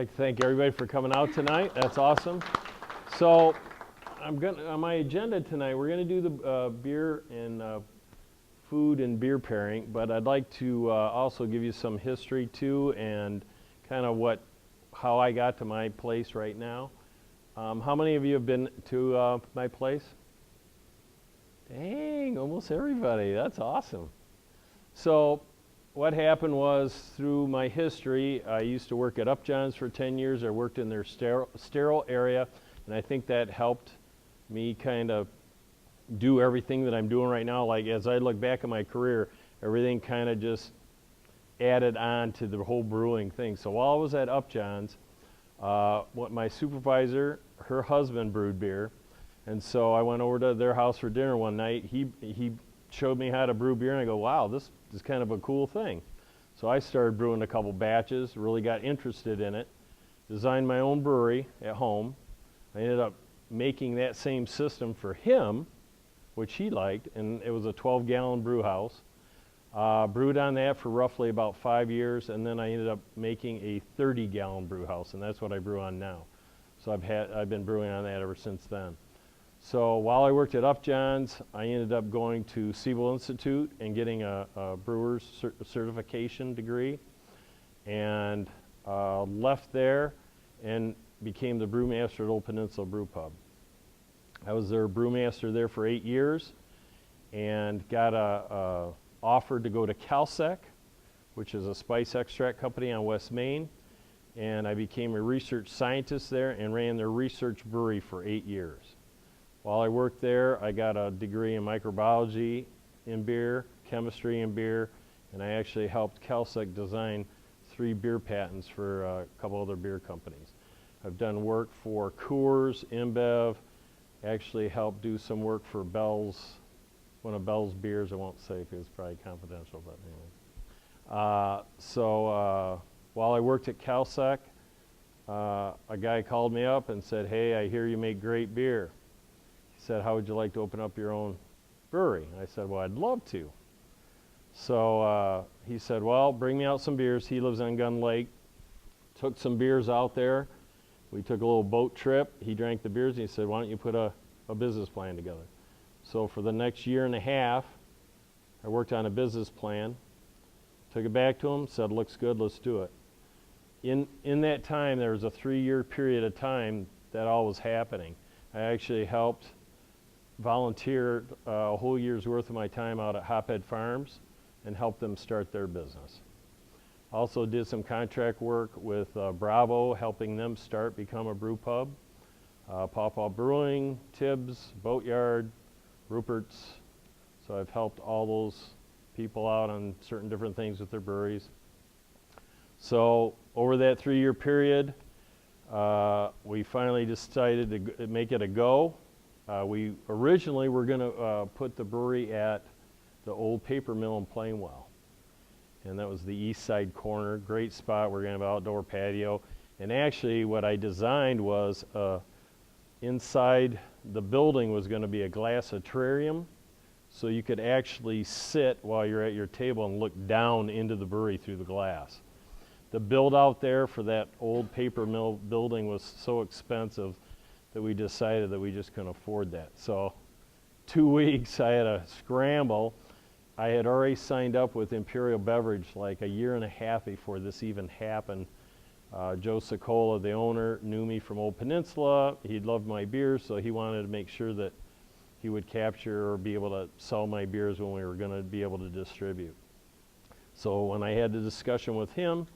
like to thank everybody for coming out tonight. That's awesome. So, on my agenda tonight, we're going to do the beer and food and beer pairing, but I'd like to also give you some history too, and kind of how I got to my place right now. How many of you have been to my place? Dang, almost everybody. That's awesome. So, what happened was, through my history, I used to work at Upjohn's for 10 years. I worked in their sterile area, and I think that helped me kind of do everything that I'm doing right now. Like, as I look back at my career, everything kind of just added on to the whole brewing thing. So while I was at Upjohn's, my supervisor, her husband brewed beer, and so I went over to their house for dinner one night. He showed me how to brew beer, and I go, wow, this is kind of a cool thing. So I started brewing a couple batches, really got interested in it, designed my own brewery at home. I ended up making that same system for him, which he liked, and it was a 12-gallon brew house. Brewed on that for roughly about 5 years, and then I ended up making a 30-gallon brew house, and that's what I brew on now. So I've been brewing on that ever since then. So while I worked at Upjohn's, I ended up going to Siebel Institute and getting a brewer's certification degree, and left there and became the brewmaster at Old Peninsula Brew Pub. I was their brewmaster there for 8 years, and got offered to go to Calsec, which is a spice extract company on West Main, and I became a research scientist there and ran their research brewery for 8 years. While I worked there, I got a degree in microbiology in beer, chemistry in beer, and I actually helped Calsec design 3 beer patents for a couple other beer companies. I've done work for Coors, InBev, actually helped do some work for Bell's, one of Bell's beers. I won't say because it's probably confidential, but anyway. While I worked at Calsec, a guy called me up and said, hey, I hear you make great beer. He said, how would you like to open up your own brewery? I said, well, I'd love to. So he said, well, bring me out some beers. He lives on Gun Lake. Took some beers out there. We took a little boat trip. He drank the beers, and he said, why don't you put a business plan together? So for the next year and a half, I worked on a business plan, took it back to him, said, looks good, let's do it. In that time, there was a 3-year period of time that all was happening. I actually helped volunteer a whole year's worth of my time out at Hophead Farms and helped them start their business. Also did some contract work with Bravo, helping them become a brew pub. Pawpaw Brewing, Tibbs, Boatyard, Rupert's. So I've helped all those people out on certain different things with their breweries. So over that 3-year period, we finally decided to make it a go. We originally were going to put the brewery at the old paper mill in Plainwell. And that was the east side corner, great spot. We're going to have an outdoor patio. And actually what I designed was inside the building was going to be a glass atrium, so you could actually sit while you're at your table and look down into the brewery through the glass. The build out there for that old paper mill building was so expensive that we decided that we just couldn't afford that. So 2 weeks I had to scramble. I had already signed up with Imperial Beverage like a year and a half before this even happened. Joe Sicola, the owner, knew me from Old Peninsula. He loved my beers, so he wanted to make sure that he would capture or be able to sell my beers when we were going to be able to distribute. So when I had the discussion with him,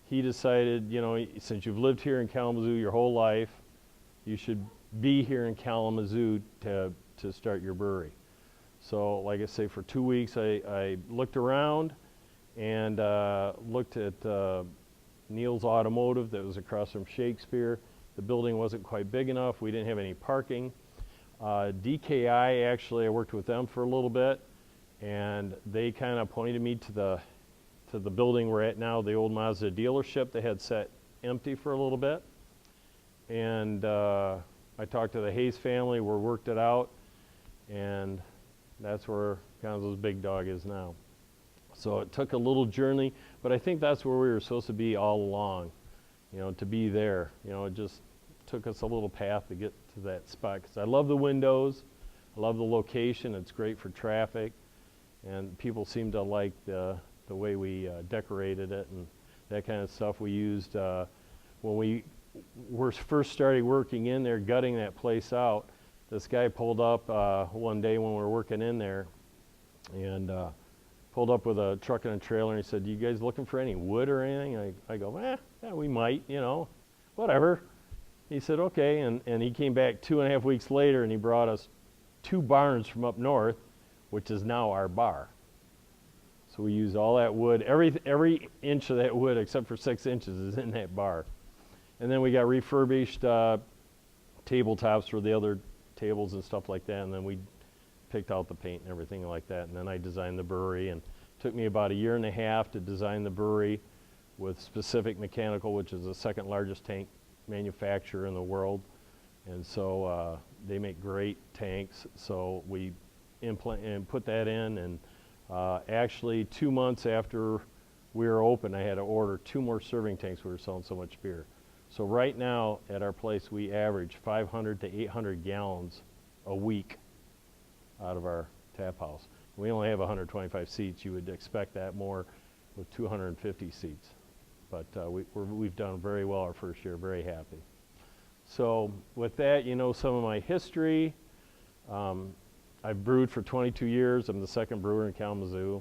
he decided, you know, since you've lived here in Kalamazoo your whole life, you should be here in Kalamazoo to start your brewery. So like I say, for 2 weeks I looked around and looked at Neil's Automotive that was across from Shakespeare. The building wasn't quite big enough. We didn't have any parking. DKI, actually, I worked with them for a little bit, and they kind of pointed me to the building we're at now, the old Mazda dealership. They had sat empty for a little bit. And I talked to the Hayes family, we worked it out, and that's where Gonzo's BiggDogg is now. So it took a little journey, but I think that's where we were supposed to be all along. to be there. It just took us a little path to get to that spot, because I love the windows, I love the location, it's great for traffic, and people seem to like the way we decorated it and that kind of stuff. We used, when we first started working in there, gutting that place out, this guy pulled up one day when we were working in there, and pulled up with a truck and a trailer, and he said, "You guys looking for any wood or anything?" I go, yeah, we might, whatever. He said, okay, and he came back 2.5 weeks later, and he brought us 2 barns from up north, which is now our bar. So we used all that wood. Every inch of that wood, except for 6 inches, is in that bar. And then we got refurbished tabletops for the other tables and stuff like that, and then we picked out the paint and everything like that, and then I designed the brewery, and it took me about 1.5 years to design the brewery with Specific Mechanical, which is the 2nd largest tank manufacturer in the world. And so they make great tanks, so we put that in, and actually 2 months after we were open, I had to order 2 more serving tanks. We were selling so much beer. So right now at our place, we average 500 to 800 gallons a week out of our tap house. We only have 125 seats. You would expect that more with 250 seats. But we've done very well our first year, very happy. So with that, some of my history. I've brewed for 22 years. I'm the 2nd brewer in Kalamazoo.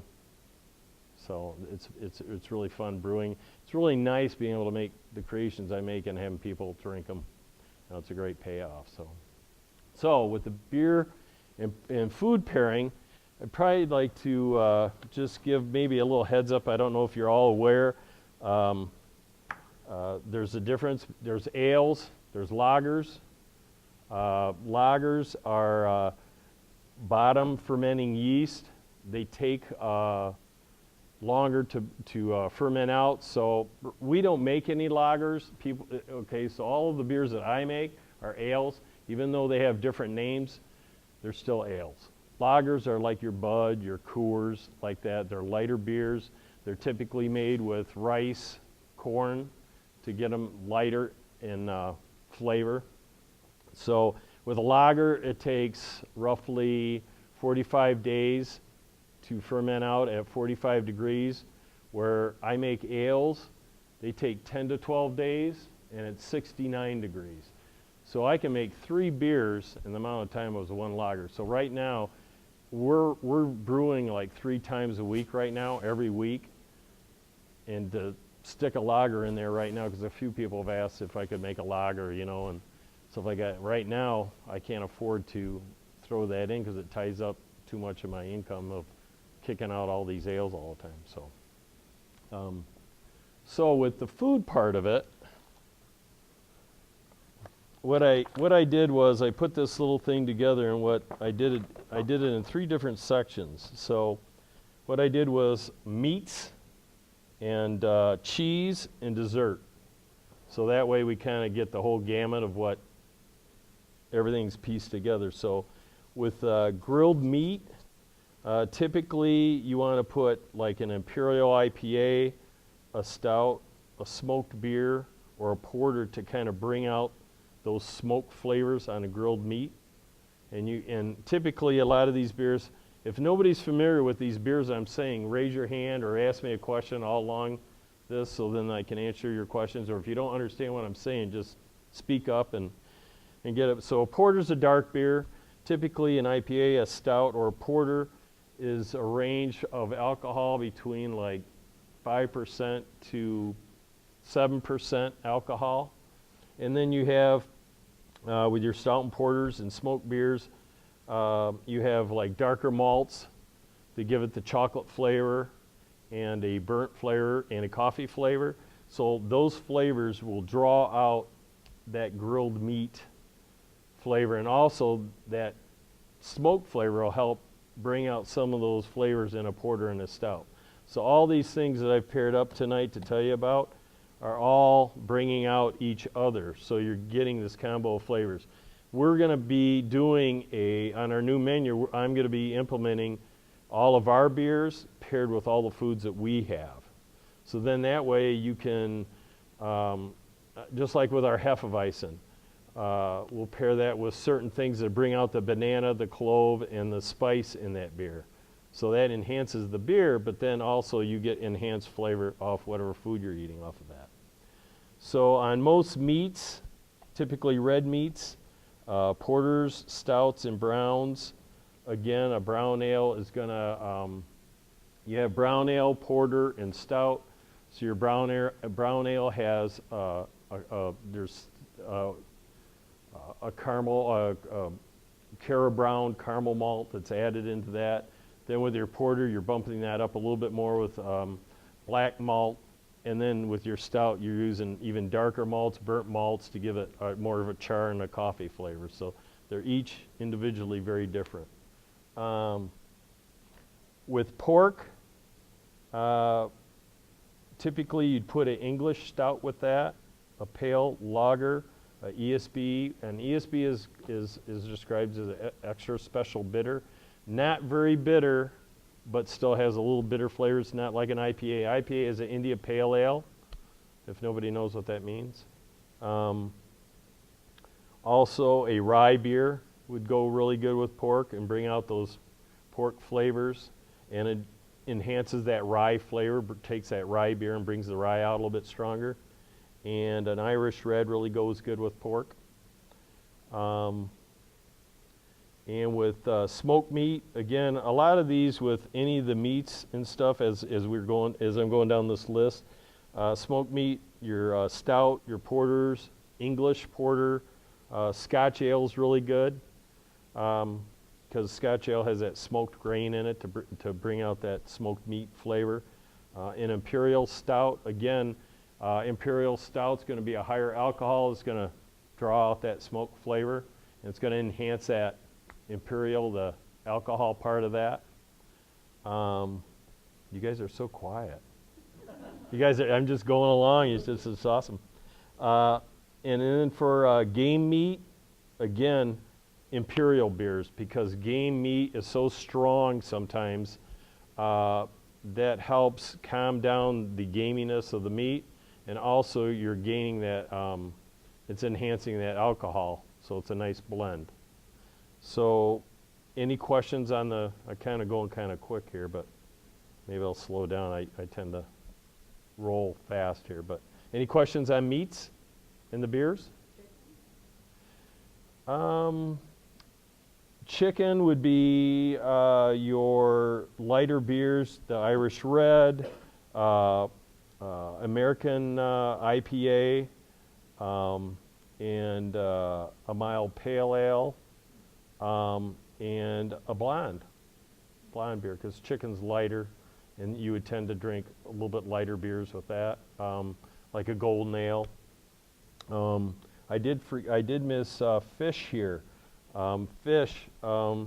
So it's really fun brewing. It's really nice being able to make the creations I make and having people drink them. It's a great payoff. So with the beer and food pairing, I'd probably like to just give maybe a little heads up. I don't know if you're all aware. There's a difference. There's ales, there's lagers. Lagers are bottom fermenting yeast. They take longer to ferment out. So we don't make any lagers. So all of the beers that I make are ales. Even though they have different names, they're still ales. Lagers are like your Bud, your Coors, like that. They're lighter beers. They're typically made with rice, corn, to get them lighter in flavor. So with a lager, it takes roughly 45 days to ferment out at 45 degrees, where I make ales, they take 10 to 12 days, and it's 69 degrees. So I can make 3 beers in the amount of time as 1 lager. So right now, we're brewing like 3 times a week right now, every week. And to stick a lager in there right now, because a few people have asked if I could make a lager, and stuff like that. Right now, I can't afford to throw that in because it ties up too much of my income of kicking out all these ales all the time. So with the food part of it, what I did was I put this little thing together, and what I did it in 3 different sections. So what I did was meats and cheese and dessert. So that way we kind of get the whole gamut of what everything's pieced together. So with grilled meat, typically you want to put like an Imperial IPA, a stout, a smoked beer, or a porter to kind of bring out those smoke flavors on a grilled meat. And typically a lot of these beers, if nobody's familiar with these beers I'm saying, raise your hand or ask me a question all along this, so then I can answer your questions. Or if you don't understand what I'm saying, just speak up and get it. So a porter's a dark beer. Typically an IPA, a stout, or a porter is a range of alcohol between like 5% to 7% alcohol. And then you have, with your stout and porters and smoked beers, you have like darker malts that give it the chocolate flavor and a burnt flavor and a coffee flavor. So those flavors will draw out that grilled meat flavor, and also that smoke flavor will help bring out some of those flavors in a porter and a stout. So all these things that I've paired up tonight to tell you about are all bringing out each other. So you're getting this combo of flavors. We're going to be doing on our new menu, I'm going to be implementing all of our beers paired with all the foods that we have. So then that way you can just like with our Hefeweizen. We'll pair that with certain things that bring out the banana, the clove, and the spice in that beer. So that enhances the beer, but then also you get enhanced flavor off whatever food you're eating off of that. So on most meats, typically red meats, porters, stouts, and browns, again, a brown ale is going to, you have brown ale, porter, and stout. So your brown ale has there's a caramel, Cara Brown caramel malt that's added into that. Then with your porter, you're bumping that up a little bit more with black malt. And then with your stout, you're using even darker malts, burnt malts, to give it more of a char and a coffee flavor. So they're each individually very different. With pork, typically you'd put an English stout with that, a pale lager, a ESB, and ESB is described as an extra special bitter. Not very bitter, but still has a little bitter flavor. It's not like an IPA. IPA is an India Pale Ale, if nobody knows what that means. Also, a rye beer would go really good with pork and bring out those pork flavors, and it enhances that rye flavor, takes that rye beer and brings the rye out a little bit stronger. And an Irish red really goes good with pork. And with smoked meat, again, a lot of these with any of the meats and stuff as I'm going down this list, smoked meat, your stout, your porters, English porter, Scotch ale is really good because Scotch ale has that smoked grain in it to bring out that smoked meat flavor. An imperial stout, again, imperial stout's going to be a higher alcohol. It's going to draw out that smoked flavor, and it's going to enhance that imperial, the alcohol part of that. You guys are so quiet. You guys I'm just going along. It's awesome. And then for game meat, again, imperial beers, because game meat is so strong sometimes that helps calm down the gaminess of the meat, and also you're gaining that, it's enhancing that alcohol, so it's a nice blend. So any questions on I'm kind of going kind of quick here, but maybe I'll slow down. I tend to roll fast here, but any questions on meats in the beers? Chicken would be your lighter beers, the Irish Red, American IPA, and a mild pale ale, and a blonde beer, because chicken's lighter, and you would tend to drink a little bit lighter beers with that, like a golden ale. I did miss fish here. Fish, a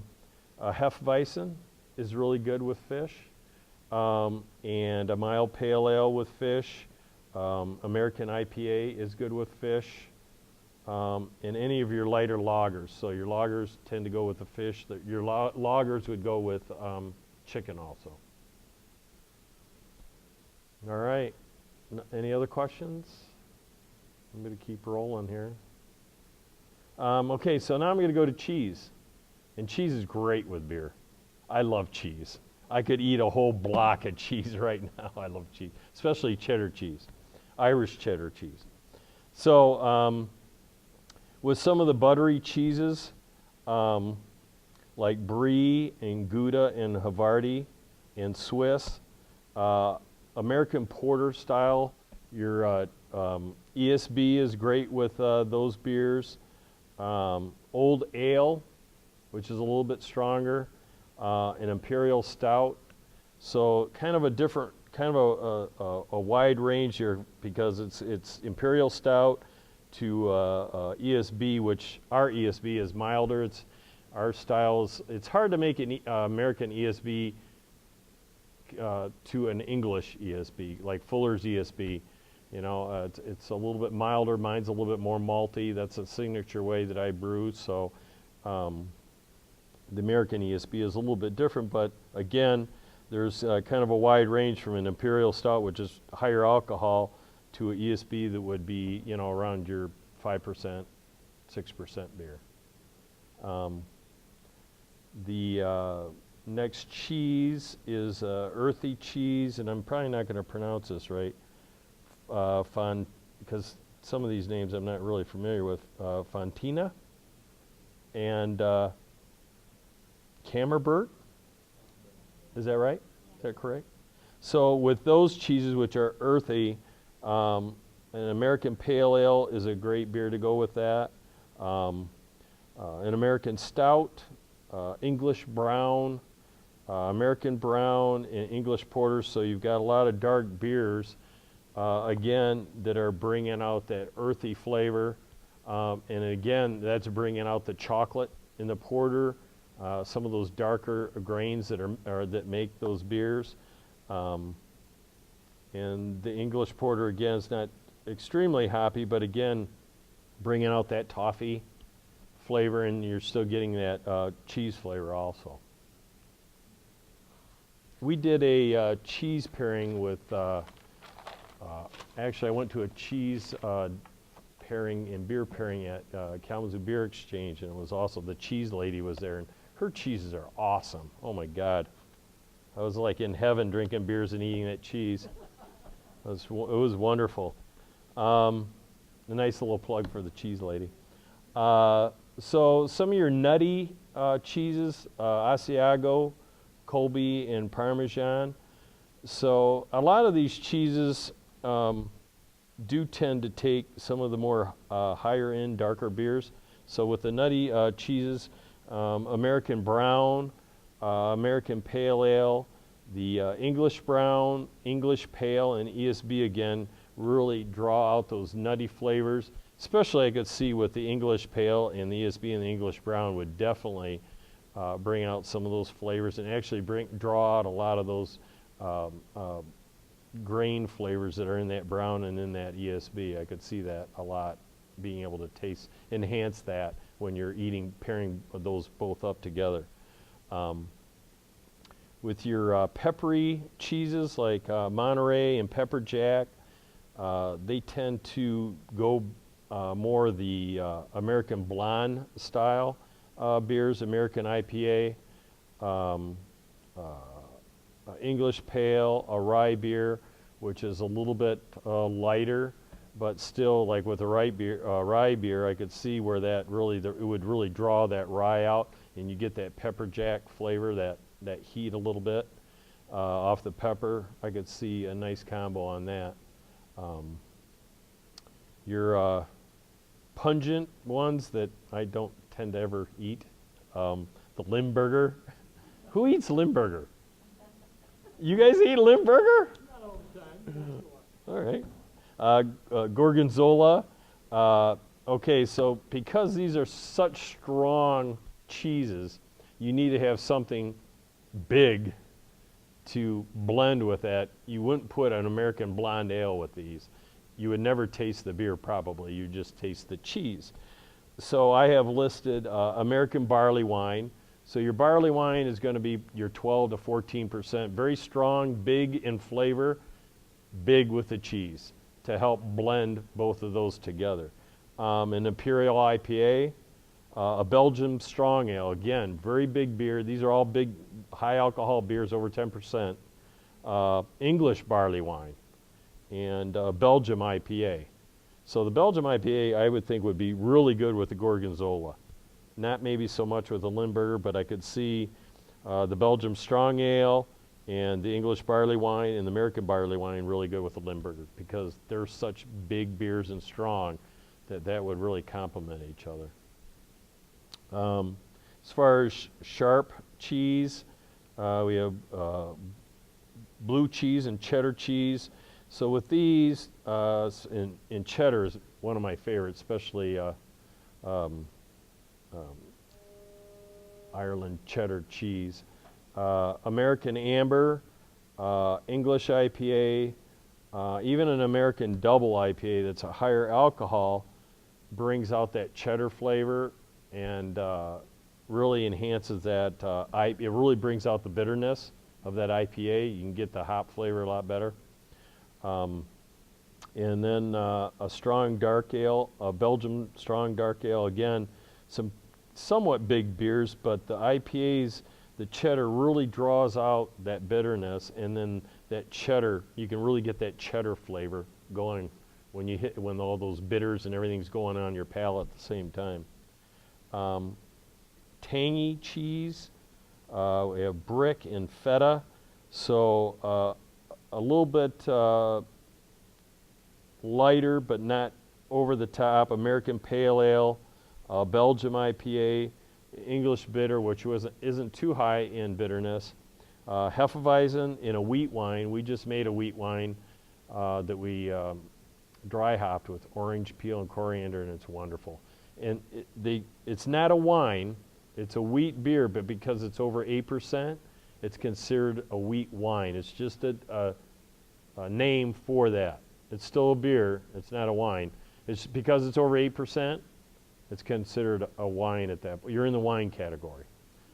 Hefeweizen is really good with fish, and a mild pale ale with fish. American IPA is good with fish, and any of your lighter lagers. So your lagers tend to go with the fish. Your lagers would go with chicken also. All right. Any other questions? I'm going to keep rolling here. Okay, so now I'm going to go to cheese. And cheese is great with beer. I love cheese. I could eat a whole block of cheese right now. I love cheese, especially cheddar cheese, Irish cheddar cheese. So with some of the buttery cheeses, like Brie and Gouda and Havarti and Swiss, American Porter style, your ESB is great with those beers. Old Ale, which is a little bit stronger, an Imperial Stout. So kind of a different, kind of a wide range here, because it's Imperial Stout to ESB, which our ESB is milder. Our styles, it's hard to make an American ESB to an English ESB, like Fuller's ESB. You know, it's a little bit milder. Mine's a little bit more malty. That's a signature way that I brew. So the American ESB is a little bit different, but again, there's kind of a wide range from an Imperial Stout, which is higher alcohol, to an ESB that would be, you know, around your 5%, 6% beer. The next cheese is earthy cheese, and I'm probably not going to pronounce this right, because some of these names I'm not really familiar with. Fontina and Camembert. Is that right? Is that correct? So with those cheeses, which are earthy, an American Pale Ale is a great beer to go with that. An American Stout, English Brown, American Brown, and English Porters. So you've got a lot of dark beers, again, that are bringing out that earthy flavor. And again, that's bringing out the chocolate in the porter, some of those darker grains that make those beers. And the English Porter, again, is not extremely hoppy, but again, bringing out that toffee flavor, and you're still getting that cheese flavor also. We did a cheese pairing with, actually I went to a cheese pairing and beer pairing at Kalamazoo Beer Exchange, and it was also, the cheese lady was there, and her cheeses are awesome. Oh my God. I was like in heaven drinking beers and eating that cheese. It was wonderful. A nice little plug for the cheese lady. So some of your nutty cheeses, Asiago, Colby, and Parmesan. So a lot of these cheeses do tend to take some of the more higher end, darker beers. So with the nutty cheeses, American Brown, American Pale Ale, the English Brown, English Pale, and ESB again really draw out those nutty flavors. Especially I could see with the English Pale and the ESB and the English Brown would definitely bring out some of those flavors and actually draw out a lot of those grain flavors that are in that brown and in that ESB. I could see that a lot, being able to enhance that when you're pairing those both up together. With your peppery cheeses like Monterey and Pepper Jack, they tend to go more the American Blonde style beers, American IPA, English Pale, a rye beer, which is a little bit lighter, but still, like with a rye beer, I could see where that really, it would really draw that rye out, and you get that Pepper Jack flavor, that heat a little bit off the pepper. I could see a nice combo on that. Your pungent ones that I don't tend to ever eat, the Limburger. Who eats Limburger? You guys eat Limburger? Not all the time. All right. Gorgonzola. Okay, so because these are such strong cheeses, you need to have something big to blend with that. You wouldn't put an American Blonde Ale with these. You would never taste the beer probably. You just taste the cheese. So I have listed American Barley Wine. So your barley wine is going to be your 12 to 14%. Very strong, big in flavor, big with the cheese to help blend both of those together. An Imperial IPA, a Belgian Strong Ale, again, very big beer. These are all big, high alcohol beers over 10%. English barley wine, and Belgium IPA. So the Belgium IPA, I would think, would be really good with the Gorgonzola. Not maybe so much with the Limburger, but I could see the Belgium Strong Ale and the English barley wine and the American barley wine really good with the Limburger, because they're such big beers and strong that would really complement each other. As far as sharp cheese, we have blue cheese and cheddar cheese. So with these, in cheddar is one of my favorites, especially Ireland cheddar cheese. American Amber, English IPA, even an American Double IPA that's a higher alcohol brings out that cheddar flavor and really enhances that. It really brings out the bitterness of that IPA. You can get the hop flavor a lot better. and then a strong dark ale, a Belgian strong dark ale. Again, some somewhat big beers, but the IPAs, the cheddar really draws out that bitterness, and then that cheddar, you can really get that cheddar flavor going when all those bitters and everything's going on your palate at the same time. Tangy cheese, we have brick and feta, so a little bit lighter but not over the top. American Pale Ale, Belgium IPA, English Bitter, which isn't too high in bitterness. Hefeweizen in a wheat wine. We just made a wheat wine that we dry hopped with orange peel and coriander, and it's wonderful. And it's not a wine, it's a wheat beer, but because it's over 8%, it's considered a wheat wine. It's just a name for that. It's still a beer, it's not a wine. It's because it's over 8%, it's considered a wine at that point. You're in the wine category.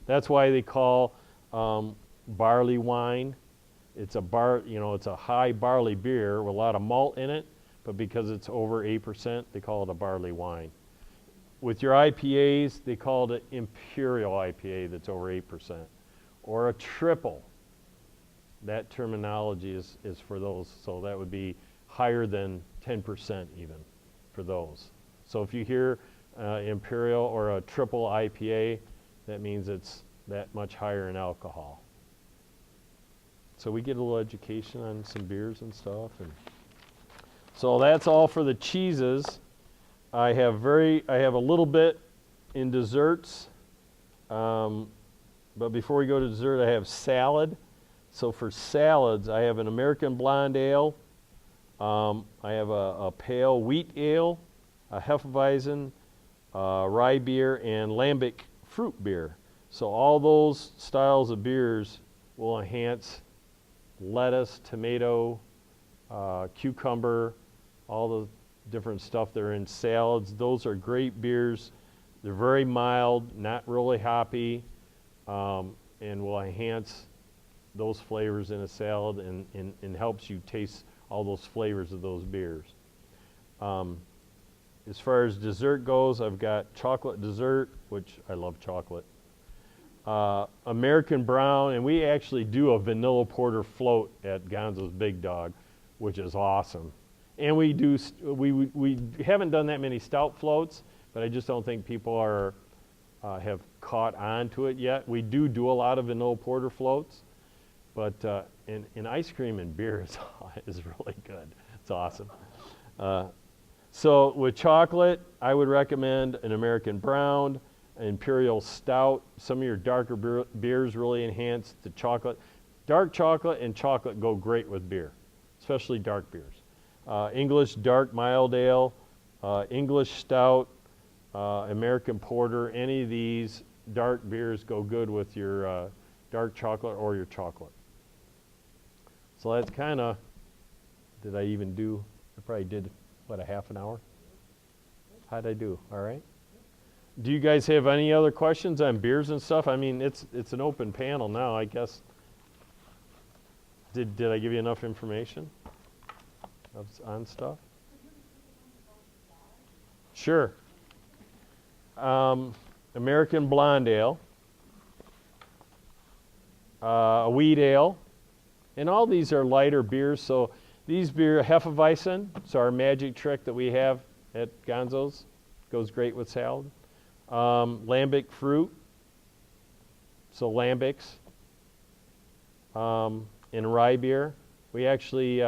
That's why they call barley wine. It's a high barley beer with a lot of malt in it, but because it's over 8%, they call it a barley wine. With your IPAs, they call it an imperial IPA that's over 8%, or a triple. That terminology is for those, so that would be higher than 10% even for those. So if you hear imperial or a triple IPA, that means it's that much higher in alcohol. So we get a little education on some beers and stuff. And so that's all for the cheeses. I have a little bit in desserts, but before we go to dessert, I have salad. So for salads, I have an American Blonde Ale, I have a pale wheat ale, a Hefeweizen, rye beer, and lambic fruit beer. So all those styles of beers will enhance lettuce, tomato, cucumber, all the different stuff that are in salads. Those are great beers. They're very mild, not really hoppy, and will enhance those flavors in a salad and helps you taste all those flavors of those beers. As far as dessert goes, I've got chocolate dessert, which I love chocolate. American Brown, and we actually do a vanilla porter float at Gonzo's BiggDogg, which is awesome. And we haven't done that many stout floats, but I just don't think people have caught on to it yet. We do a lot of vanilla porter floats, but in ice cream and beer is really good. It's awesome. So with chocolate, I would recommend an American Brown, Imperial Stout. Some of your darker beers really enhance the chocolate. Dark chocolate and chocolate go great with beer, especially dark beers. English Dark Mild Ale, English Stout, American Porter, any of these dark beers go good with your dark chocolate or your chocolate. So that's kind of, did I even do, I probably did, a half an hour? How'd I do? All right? Do you guys have any other questions on beers and stuff? I mean, it's an open panel now, I guess. Did I give you enough information on stuff? Sure. American Blonde Ale, a wheat ale, and all these are lighter beers. So these beer, Hefeweizen, so our magic trick that we have at Gonzo's, goes great with salad. Lambic fruit, so lambics, and rye beer. We actually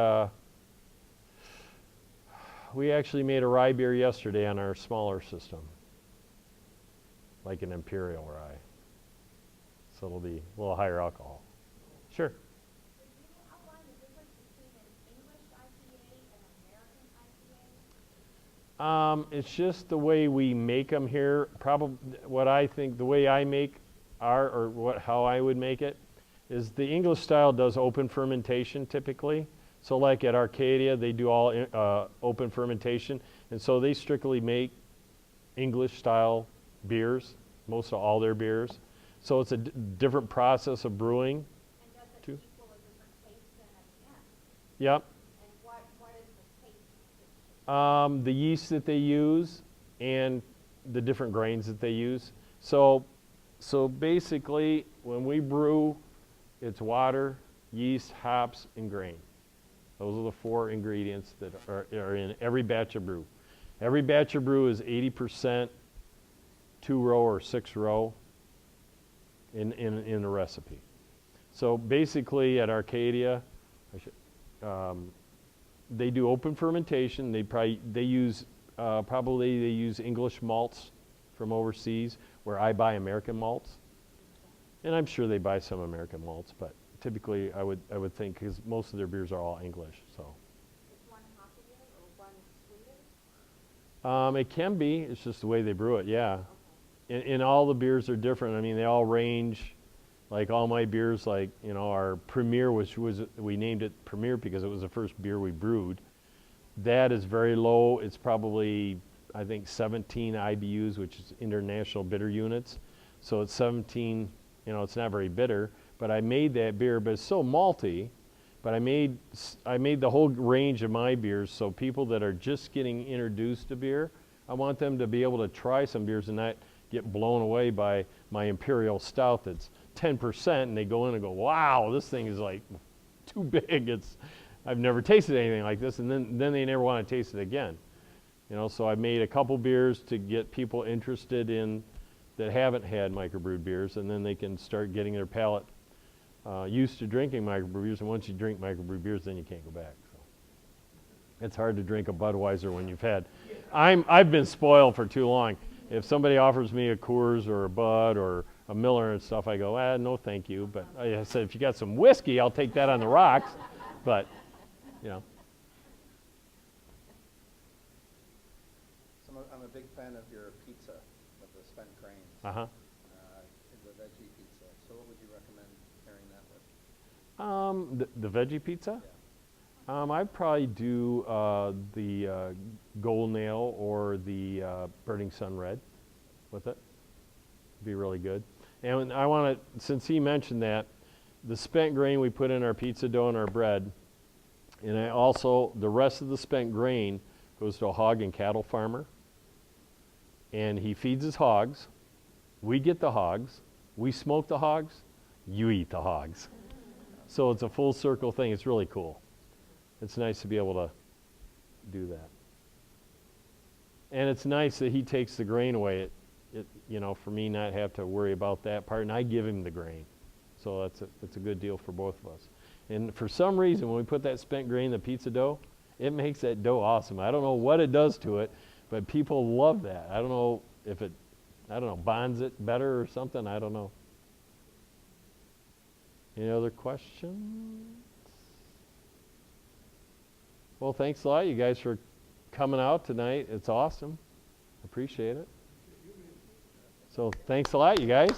made a rye beer yesterday on our smaller system, like an imperial rye. So it'll be a little higher alcohol. Sure. Could you outline the difference between an English IPA and an American IPA? It's just the way we make them here. Probably what I think, the way I make how I would make it, is the English style does open fermentation typically. So like at Arcadia, they do all open fermentation, and so they strictly make English style beers, most of all their beers. So it's a different process of brewing. And does it equal a different taste than at the end? Yep. And what is the taste The yeast that they use and the different grains that they use. So basically, when we brew, it's water, yeast, hops, and grain. Those are the 4 ingredients that are in every batch of brew. Every batch of brew is 80% 2-row or 6-row in the recipe. So basically, at Arcadia, they do open fermentation. They use English malts from overseas, where I buy American malts, and I'm sure they buy some American malts, but typically I would think, because most of their beers are all English. So Is one hoppy or one sweeter? it can be. It's just the way they brew it. Yeah, and all the beers are different. I mean, they all range. Like all my beers, like, you know, our Premier, which was, we named it Premier because it was the first beer we brewed. That is very low. It's probably, I think, 17 IBUs, which is International Bitter Units. So it's 17, you know, it's not very bitter. But I made that beer, but it's so malty. But I made the whole range of my beers, so people that are just getting introduced to beer, I want them to be able to try some beers and not get blown away by my Imperial Stout that's 10%, and they go in and go, wow, this thing is like too big. I've never tasted anything like this, and then they never want to taste it again. You know, so I made a couple beers to get people interested in that haven't had microbrewed beers, and then they can start getting their palate used to drinking microbrewed beers. And once you drink microbrewed beers, then you can't go back. So it's hard to drink a Budweiser when you've had. I've been spoiled for too long. If somebody offers me a Coors or a Bud or a Miller and stuff, I go, no, thank you. But I said, if you got some whiskey, I'll take that on the rocks. But, you know. So I'm a big fan of your pizza with the spent grains. Uh-huh. The veggie pizza. So what would you recommend pairing that with? The veggie pizza? Yeah. I'd probably do the Gold Nail or the Burning Sun Red with it. Be really good. And I want to, since he mentioned that, the spent grain we put in our pizza dough and our bread, and I also, the rest of the spent grain goes to a hog and cattle farmer, and he feeds his hogs. We get the hogs. We smoke the hogs. You eat the hogs. So it's a full circle thing. It's really cool. It's nice to be able to do that. And it's nice that he takes the grain away. You know, for me not have to worry about that part, and I give him the grain. So that's a good deal for both of us. And for some reason, when we put that spent grain in the pizza dough, it makes that dough awesome. I don't know what it does to it, but people love that. I don't know if it, bonds it better or something. I don't know. Any other questions? Well, thanks a lot, you guys, for coming out tonight. It's awesome. Appreciate it. So thanks a lot, you guys.